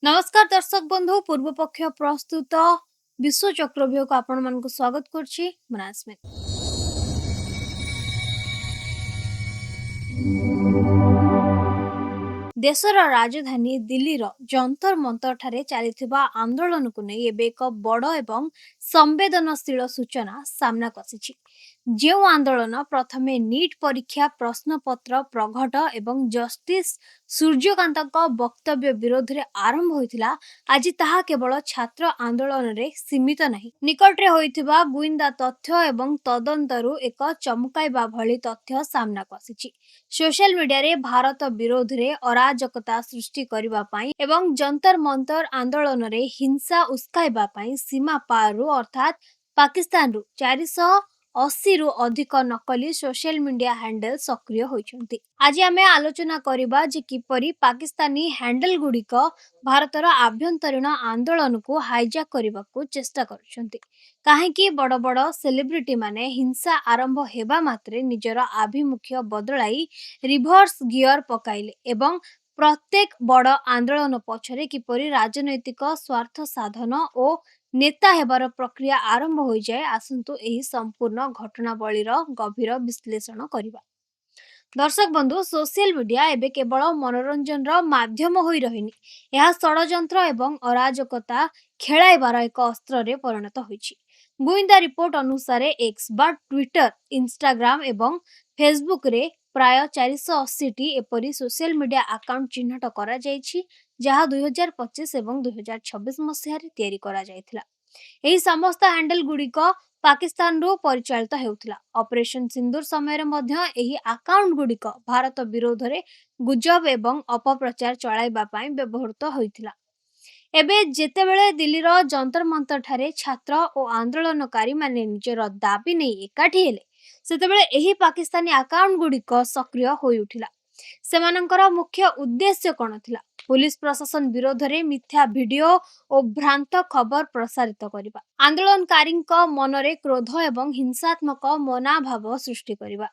नमस्कार दर्शक बंधु पूर्व पक्ष प्रस्तुत विश्व चक्रव्यूह को आपण मान स्वागत करछि मनास्मित। देशर राजधानी दिल्लीर जंतर मंतर ठारे चलिथिबा आंदोलन को नहीं एबे एक बड़ एवं संवेदनशील सूचना सामना कसिछि। जो आंदोलन प्रथमे नीट परीक्षा प्रश्नपत्र प्रघट एवं जस्टिस सूर्यकांत वक्तव्य विरोध में आरंभ होइथिला, आज ताहा केवल छात्र आंदोलन रे सीमित नहीं। निकटरे होइथिबा गुइंदा तथ्य एवं तदंतरु एक चमकाइबा भली तथ्य सामना कसिछि। सोशल मीडिया रे भारत विरोध रे अराजकता सृष्टि करिबा पाई एवं जंतर मंतर आंदोलन रे हिंसा उस्काइबा पाई सीमा पार अर्थात पाकिस्तान रु 480 रु अधिक नकली सोशल मीडिया हैंडल सक्रिय होइछन्ति। आज आमे आलोचना करिबा जे किपरि पाकिस्तानी हैंडल गुडिक भारतर आभ्यंतरीण आंदोलन को हाईजैक करने को चेष्टा करुछन्ति। काहेकि बड़ बड़ सेलिब्रिटी माने हिंसा आरंभ हेबा मात्रे निजर आभिमुख्य बदलाई रिभर्स गियर पकाइले एवं प्रत्येक बड़ आंदोलन पछरे किपरि राजनैतिक स्वार्थ साधन और नेता हेबार प्रक्रिया आरंभ हो जाए, आसंतु एही संपूर्ण घटनावलीर गभीर विश्लेषण करिबा। दर्शक बंधु, सोशल मीडिया एबे केवल मनोरंजन माध्यम होई रहिनी, यह षडयंत्र एवं अराजकता खेलाइबार एक अस्त्र रे परिणत होइछि। गुइंदा रिपोर्ट अनुसार एक्स बा ट्विटर, इंस्टाग्राम एवं फेसबुक रे प्राय 480 टी एपरी सोशल मीडिया अकाउंट चिन्हट करा जाइछि, जहा 2025 एवं 2026 मसीह रे तयारी करा जाइथिला। एही समस्त हैंडल गुडिक पाकिस्तान रो परिचालित हेउथिला। ऑपरेशन सिंदूर समय मध्य एही अकाउंट गुडिक भारत विरोध रे गुजब एवं अपप्रचार चलाइबा पाई व्यवहृत होइथिला। एबे जेतेबेले दिल्लीर जंतर मंतर ठारे छात्र और आंदोलनकारी माने निजर दाबी नै एकाठी हेले, सेतेबेले एही पाकिस्तानी अकाउंट गुडिक सक्रिय होई उठिला। सेमानंकर मुख्य उद्देश्य कोन थिला? पुलिस प्रशासन विरोध रे मिथ्या वीडियो और भ्रांत खबर प्रसारित करिबा, आंदोलनकारी मनरे क्रोध एवं हिंसात्मक मनोभाव सृष्टि करिबा,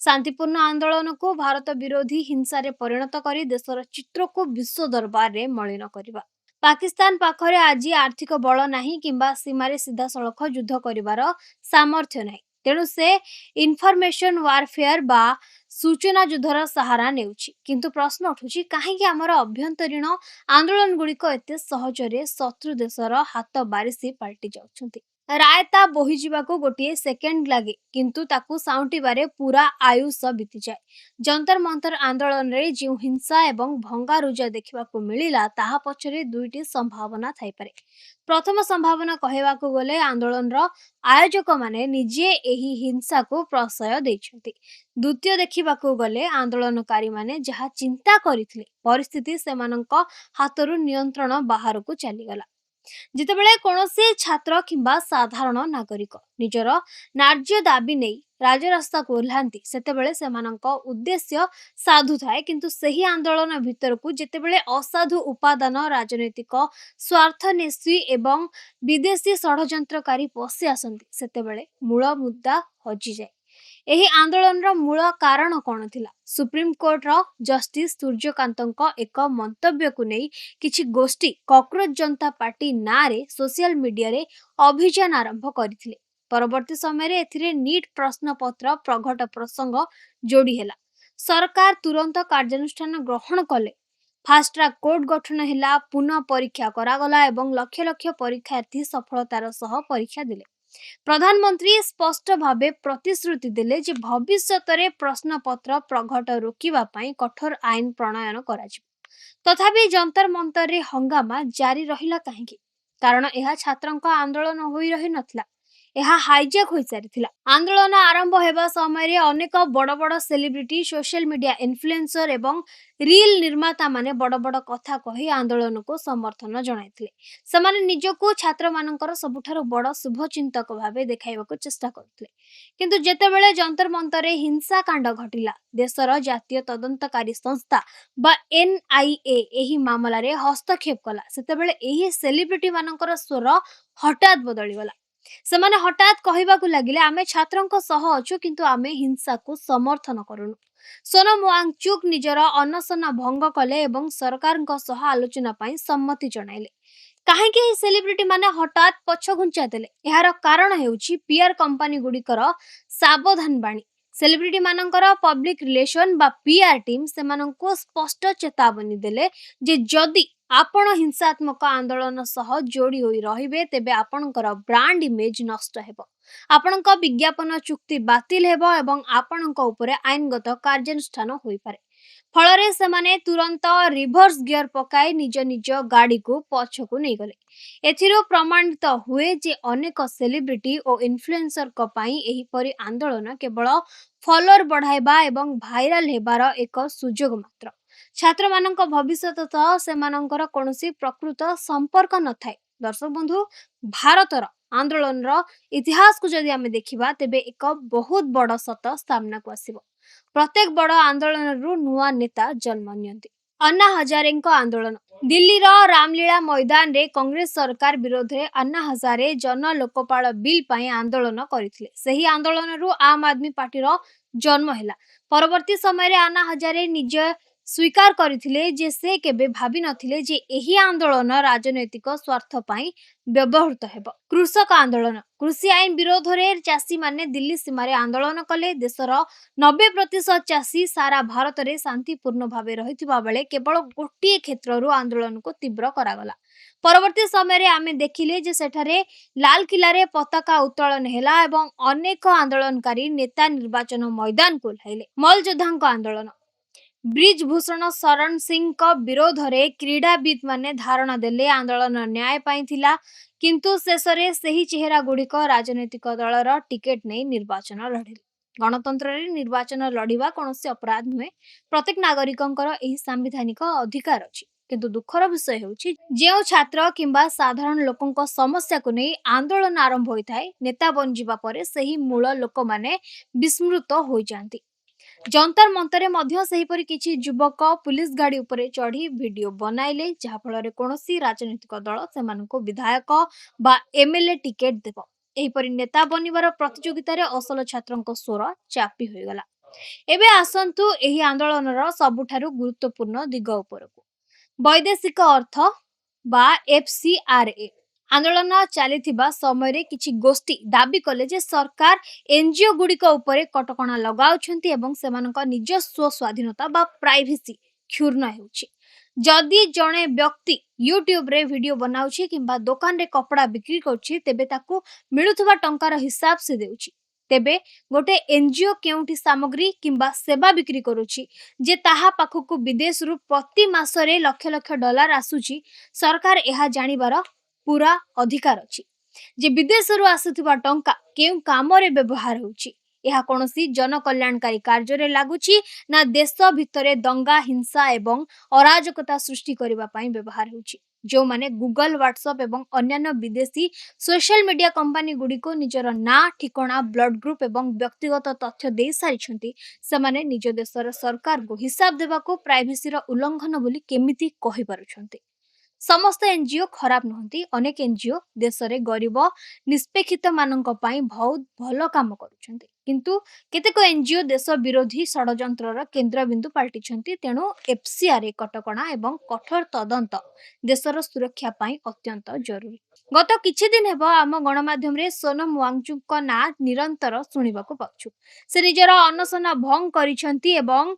शांतिपूर्ण आंदोलन को भारत विरोधी हिंसा रे परिणत करी देशर चित्र को विश्व दरबार रे मलिन करिबा। पाकिस्तान पाखरे आज आर्थिक बल नाही किंबा सीमारे सीधा सड़क युद्ध करिवार सामर्थ्य नाही, तेणु से इनफॉरमेशन वारफेयर बा सूचना युद्धर सहारा नेउछि। किंतु प्रश्न उठुछि, काहेकि आमर अभ्यंतरीण आंदोलन गुडिक एते सहजरे शत्रु देशर हाथ बारिसी पलटि जाउछन्ति। रायता बोही जीवाको गोटे सेकेंड लागे, किंतु ताकू साउंटिबारे पूरा आयुष बीती जाए। जंतर मंतर आंदोलन रे जो हिंसा एवं भंगारुजा देखिबाको मिलिला, ताहा पछरे दुईटी संभावना थाई पारे। प्रथम संभावना कहवाको गले आंदोलन रो आयोजक माने निजे एही हिंसा को प्रशय दैछन्ति। द्वितीय देखिबाको गले आंदोलनकारी माने जहा चिंता करिथिले परिस्थिति सेमानंक हातरु नियंत्रण बाहर को चलीगला। जितेबेले कौनसी छात्र किंबा साधारण नागरिक निजर न्याय्य दाबी नहीं राजरास्ता को ओह्लांती, सेतेबेले सेमानंक उद्देश्य साधु थाए, किंतु सही आंदोलन भितर को जेतेबेले असाधु उपादान राजनैतिक स्वार्थनेशी एवं विदेशी षडयंत्रकारी पशि आसंती, सेतेबेले मूल मुद्दा हजि जाए। एही आंदोलन मूल कारण कौन थिला? सुप्रीम कोर्ट रो जस्टिस सूर्यकांत एक मंतव्य को नहीं किछि गोष्ठी कॉकरोच जनता पार्टी ना रे सोशल मीडिया रे अभियान आरंभ करथिले। परवर्ती समय रे एथिरे नीट प्रश्नपत्र प्रघट प्रसंग जोड़ी हेला। सरकार तुरंत कार्यानुष्ठान ग्रहण कले, फास्ट ट्रैक कोर्ट गठन हेला, पुनः परीक्षा करागला एवं लक्ष लक्ष परीक्षार्थी सफलतार सह परीक्षा दिले। प्रधानमंत्री स्पष्ट भावे प्रतिश्रुति दिले जे भविष्यत रे प्रश्नपत्र प्रघट रोकिबा पाई कठोर आईन प्रणयन कराजिबो। तथापि जंतर मंतर रे हंगामा जारी रहिला काहेकि? कारण यह छात्रंक आंदोलन होई रही नथिला, यह हाईजैक होई सारिथिला। आंदोलन आरंभ हेबा समय रे अनेक बड़ बड़ सेलिब्रिटी, सोशल मीडिया इन्फ्लुएंसर एवं रील निर्माता माने बड़ बड़ कथा कही आंदोलन को समर्थन जणाइथिले। सेमाने निजको छात्र मानकर सबुठारो बड़ शुभचिंतक भावे देखाइबाको चेष्टा करथिले। किंतु जेतेबेले जंतर मंतर रे हिंसा कांड घटिला, देशर जातीय तदंतकारी संस्था बा एनआईए एही मामला रे हस्तक्षेप कला, सेतेबेले एही सेलिब्रिटी मानकर स्वर हठात बदली गला। ସେମାନେ ହଠାତ୍ କହିବାକୁ ଲାଗିଲେ ଆମେ ଛାତ୍ରଙ୍କ ସହ ଅଛୁ କିନ୍ତୁ ଆମେ ହିଂସାକୁ ସମର୍ଥନ କରୁନୁ। ସୋନମ ୱାଙ୍ଗଚୁକ୍ ନିଜର ଅନଶନ ଭଙ୍ଗ କଲେ ଏବଂ ସରକାରଙ୍କ ସହ ଆଲୋଚନା ପାଇଁ ସମ୍ମତି ଜଣାଇଲେ। କାହିଁକି ଏହି ସେଲିବ୍ରିଟି ମାନେ ହଠାତ୍ ପଛଘୁଞ୍ଚା ଦେଲେ? ଏହାର କାରଣ ହେଉଛି ପିଆର କମ୍ପାନୀ ଗୁଡ଼ିକର ସାବଧାନ ବାଣୀ। ସେଲିବ୍ରିଟି ମାନଙ୍କର ପବ୍ଲିକ ରିଲେସନ ବା ପିଆର ଟିମ୍ ସେମାନଙ୍କୁ ସ୍ପଷ୍ଟ ଚେତାବନୀ ଦେଲେ ଯେ ଯଦି ଆପଣ ହିଂସାତ୍ମକ ଆନ୍ଦୋଳନ ସହ ଯୋଡ଼ି ହୋଇ ରହିବେ ତେବେ ଆପଣଙ୍କର ବ୍ରାଣ୍ଡ ଇମେଜ ନଷ୍ଟ ହେବ, ଆପଣଙ୍କ ବିଜ୍ଞାପନ ଚୁକ୍ତି ବାତିଲ ହେବ ଏବଂ ଆପଣଙ୍କ ଉପରେ ଆଇନଗତ କାର୍ଯ୍ୟାନୁଷ୍ଠାନ ହୋଇପାରେ। ଫଳରେ ସେମାନେ ତୁରନ୍ତ ରିଭର୍ସ ଗିୟର ପକାଇ ନିଜ ଗାଡ଼ିକୁ ପଛକୁ ନେଇଗଲେ। ଏଥିରୁ ପ୍ରମାଣିତ ହୁଏ ଯେ ଅନେକ ସେଲିବ୍ରିଟି ଓ ଇନଫ୍ଲୁଏନ୍ସରଙ୍କ ପାଇଁ ଏହିପରି ଆନ୍ଦୋଳନ କେବଳ ଫଲୋଅର ବଢ଼ାଇବା ଏବଂ ଭାଇରାଲ ହେବାର ଏକ ସୁଯୋଗ ମାତ୍ର। ଛାତ୍ରମାନଙ୍କ ଭବିଷ୍ୟତ ସହ ସେମାନଙ୍କର କୌଣସି ପ୍ରକୃତ ସମ୍ପର୍କ ନଥାଏ। ଦର୍ଶକ ବନ୍ଧୁ, ଭାରତର ଆନ୍ଦୋଳନର ଇତିହାସକୁ ଯଦି ଆମେ ଦେଖିବା ତେବେ ଏକ ବହୁତ ବଡ଼ ସତ ସାମ୍ନାକୁ ଆସିବ। ପ୍ରତ୍ୟେକ ବଡ଼ ଆନ୍ଦୋଳନରୁ ନୂଆ ନେତା ଜନ୍ମ ନିଅନ୍ତି। अन्ना हजारेଙ୍କ आंदोलन। दिल्लीर रामलीला मैदान कांग्रेस सरकार विरोध में अन्ना हजारे जन लोकपाल बिल पर आंदोलन करथिले। सही आंदोलन आम आदमी पार्टी जन्म है। परवर्ती समय अन्ना हजारे निज स्वीकार करथिले जे से केबे भाबी नथिले जे एही आंदोलन राजनैतिक स्वार्थ पाई व्यवहृत हेब। कृषक आंदोलन। कृषि आईन विरोध में चाषी माने दिल्ली सीमार आंदोलन कले। देशर 90% चाषी सारा भारत में शांतिपूर्ण भाव रहिथिबा बेले केवल गोटे क्षेत्र आंदोलन को तीव्र करागला। परवर्ती समय आम देखिले जे सेठारे लाल किला रे पताका उत्तोलन हेला एवं अनेक आंदोलनकारी नेता निर्वाचन मैदान को ओह्लाइले। मल्लयोद्धा आंदोलन। ब्रिजभूषण शरण सिंह विरोध में क्रीड़ाविद माने धारणा देले आंदोलन न्याय पाई थिला, किंतु शेषरे सही चेहरा गुड़िक राजनैतिक दलर टिकेट नहीं निर्वाचन लड़िले। गणतंत्र रे निर्वाचन लड़िबा कौनसी अपराध नुहे। प्रत्येक नागरिकंकर एही संवैधानिक अधिकार अछि। किंतु दुखर विषय होछि जे छात्र किंबा साधारण लोकंक समस्या को नहीं आंदोलन आरंभ होइथाय, नेता बन जिबा परे सही मूल लोक माने विस्मृत हो जांती। जंतर मंतरे मध्य सेहीपरि किछि युवक पुलिस गाड़ी उपरे चढ़ी वीडियो बनाइले, जहा फଳରେ कोनोसी राजनीतिक दल सेमाननको विधायक बा एमएलए टिकेट देबो। एहीपरि नेता बनिबार प्रतियोगिता रे असल छात्रଙ୍କ स्वर चापी होइगला। एबे आसंतु एही आंदोलनर सबुठारु गुरुत्वपूर्ण दिग उपरकु। वैदेशिक अर्थ बा एफसीआरए आंदोलन चली समय किछि गोष्ठी दाबी कले जे सरकार एनजीओ गुड़िक उपरे कटकणा लगाउछंती एवं सेमानक निजस्व स्वाधीनता बा प्राइवेसी क्षुर्ण हेउछि। जदि जणे व्यक्ति यूट्यूब रे वीडियो बनाउछि किंबा दुकान रे कपड़ा बिक्री करछि तेबे ताकू मिलुथबा टंकार हिसाब से देउछि। तेबे गोटे एनजीओ केउंठी सामग्री किंबा सेवा बिक्री करुछि जे ताहा पाखकू विदेश रु प्रति मासरे लक्ष लक्ष डॉलर आसुछि, सरकार एहा जानिबार पूरा अधिकार अछि जे विदेश रु आसुथिबा टंका केउ काम रे व्यवहार होउछि। यह कौनसी जन कल्याणकारी कार्य रे लागुछि ना देश भितरे दंगा हिंसा एवं अराजकता सृष्टि करिबा पई व्यवहार होउछि। जो माने गूगल, व्हाट्सएप एवं अन्यान्य विदेशी सोशल मीडिया कंपनी गुडी को निजर ना ठिकाना, ब्लड ग्रुप एवं व्यक्तिगत तथ्य दे सारिछंती, सेमाने निज देशर सरकार को हिसाब देबा को प्राइवेसी रो उल्लंघन बोली केमिति कहि पारुछंती। समस्त एनजीओ खराब नहंती। अनेक एनजीओ देश रे गरीब निष्पेक्षित मानक पई बहुत भलो काम करूछंती, किंतु केतेक एनजीओ देश विरोधी षडयंत्रर केंद्रबिंदु पाल्टिछंती। तेणु एफसीआरए कटकणा एवं कठोर तदंत देशर सुरक्षा पई अत्यंत जरूरी। गत किछि दिन हेबो आम गणमाध्यम रे सोनम वांगचुक ना निरंतर सुनिबाको पाछु। से निजर अनशन भंग करिछंती एवं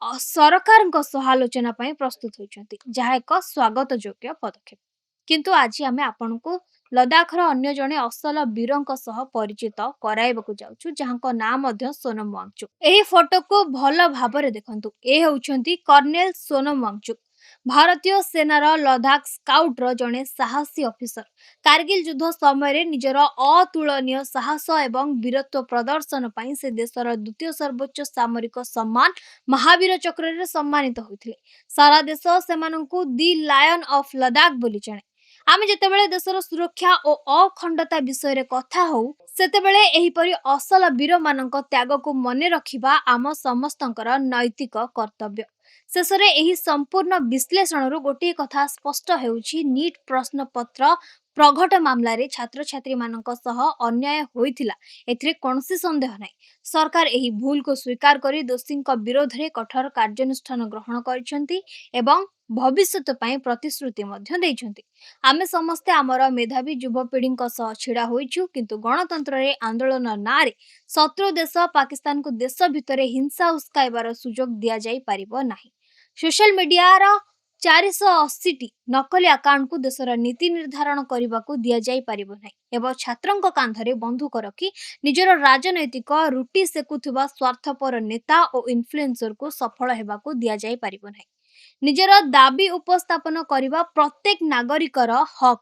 सरकार आलोचना प्रस्तुत होती, जहाँ एक स्वागत योग्य पदक्षेप। किंतु आज आमे आपनको लद्दाखर अन्य जने असल वीरंक सह परिचित कराइबाकू जाउछु, जहाँको नाम मध्य सोनम वांगचुक। एही फोटो को भल भाबरे देखंतु। ए हेउछंती कर्नेल सोनम वांगचुक, भारतीय सेनार लद्दाख स्काउट रो जने साहसी ऑफिसर। कारगिल युद्ध समय निजर अतुलनीय साहस एवं वीरत्व प्रदर्शन पई से देशर द्वितीय सर्वोच्च सामरिक सम्मान महावीर चक्र रे सम्मानित होइथिले। सारा देश सेमानंकु दी लायन ऑफ लद्दाख बोली जाने। आमे जेतेबेले देशर सुरक्षा और अखंडता विषय रे कथा हो सेतेबेले एहीपरि असल वीर मानक त्याग को मने रखिबा आम समस्तंकर नैतिक कर्तव्य। शेषरे एही संपूर्ण विश्लेषण गोटे कथा स्पष्ट हेउछि, नीट प्रश्न पत्र प्रघट मामलारे छात्र छात्री मानक सह अन्याय होइथिला एथिरे कोनोसी संदेह नाही। सरकार एही भूल को स्वीकार करी दोषींक विरोध रे कठोर कार्यानुष्ठान ग्रहण करिसेंती एवं भविष्यत पई प्रतिश्रुति मध्य दैछंती। आमे समस्ते आमर मेधावी युवपीढ़ी सह छिड़ा होइछु, किंतु गणतंत्र रे आंदोलन नारे शत्रु देश पाकिस्तान को देश भितरे हिंसा उस्काइबार सुजोग दिया जाई पारिबो नाही। सोशल मीडिया रा 480 नकली अकाउंट को देशर नीति निर्धारण करने को दिया जाई पारिबो नाही एवं छात्रंक कांधरे बंधुक रखी निजर राजनैतिक रुटी सेकुथुबा स्वार्थपर नेता और इन्फ्लुएंसर को सफल हेबा को दिया जाई पारिबो नाही। निजर दाबी उपस्थापन करिबा प्रत्येक नागरिकर हक,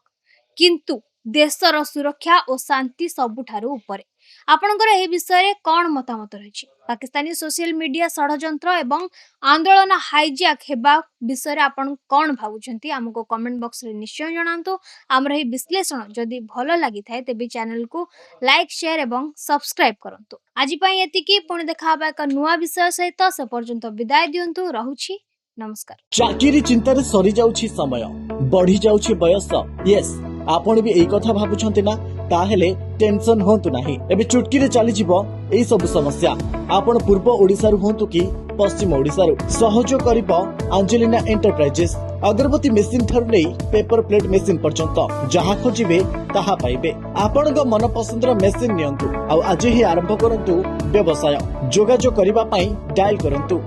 किंतु देशर सुरक्षा और शांति सबुठारु उपरे। आपनकर एही विषय कौन मतामत रही? पाकिस्तानी सोशल मीडिया षडयंत्र एवं आंदोलन हाईजैक हेबा विषय आपन कौन भावुछंती हमको कमेंट बॉक्स रे निश्चय जणांतु। हमर एही विश्लेषण जदि भलो लागि थाए तेबे चैनल को लाइक शेयर एवं सब्सक्राइब करंतु। आज पई एतिकी, पुणी देखाबा एक नुवा विषय सहित। से पर्यंत विदाय दियंतु। रहुछि, नमस्कार। चाकरी चिंतार सरी जाउछि समय, बढ़ी जाउछि बयस। यस, आपण भी एई कथा भाबुछंती ना? ताहेले टेंशन होंतु नाही। एबे चुटकी रे चली जिवो एई सब समस्या। आपण पूर्व ओडिसा रु होंतु कि पश्चिम ओडिसा रु, सहयोग करिवो एंजेलिना एंटरप्राइजेस। अगरबत्ती मेसिन ठारु नै पेपर प्लेट मेसिन पर्यंत जहा खोजिबे ताहा पाइबे। आपणक मन पसंदर मेसिन नियंतु, आ आज ही आरंभ करंतु व्यवसाय। जोगाजोग करिबा पई डायल करंतु